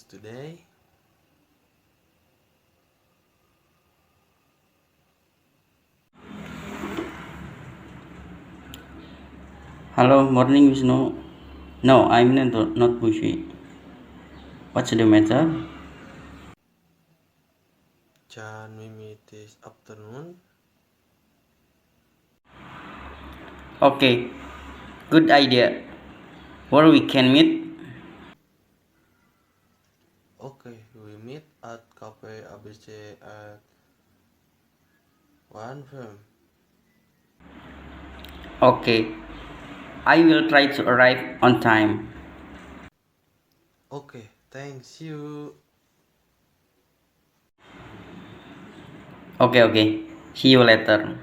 plans today? Hello, morning Wisnu. No, I'm not busy. What's the matter? Can we meet this afternoon? Okay, good idea. Where we can meet? Okay, we meet at Cafe ABC at 1 p.m. Okay, I will try to arrive on time. Okay, thanks you. Okay, see you later.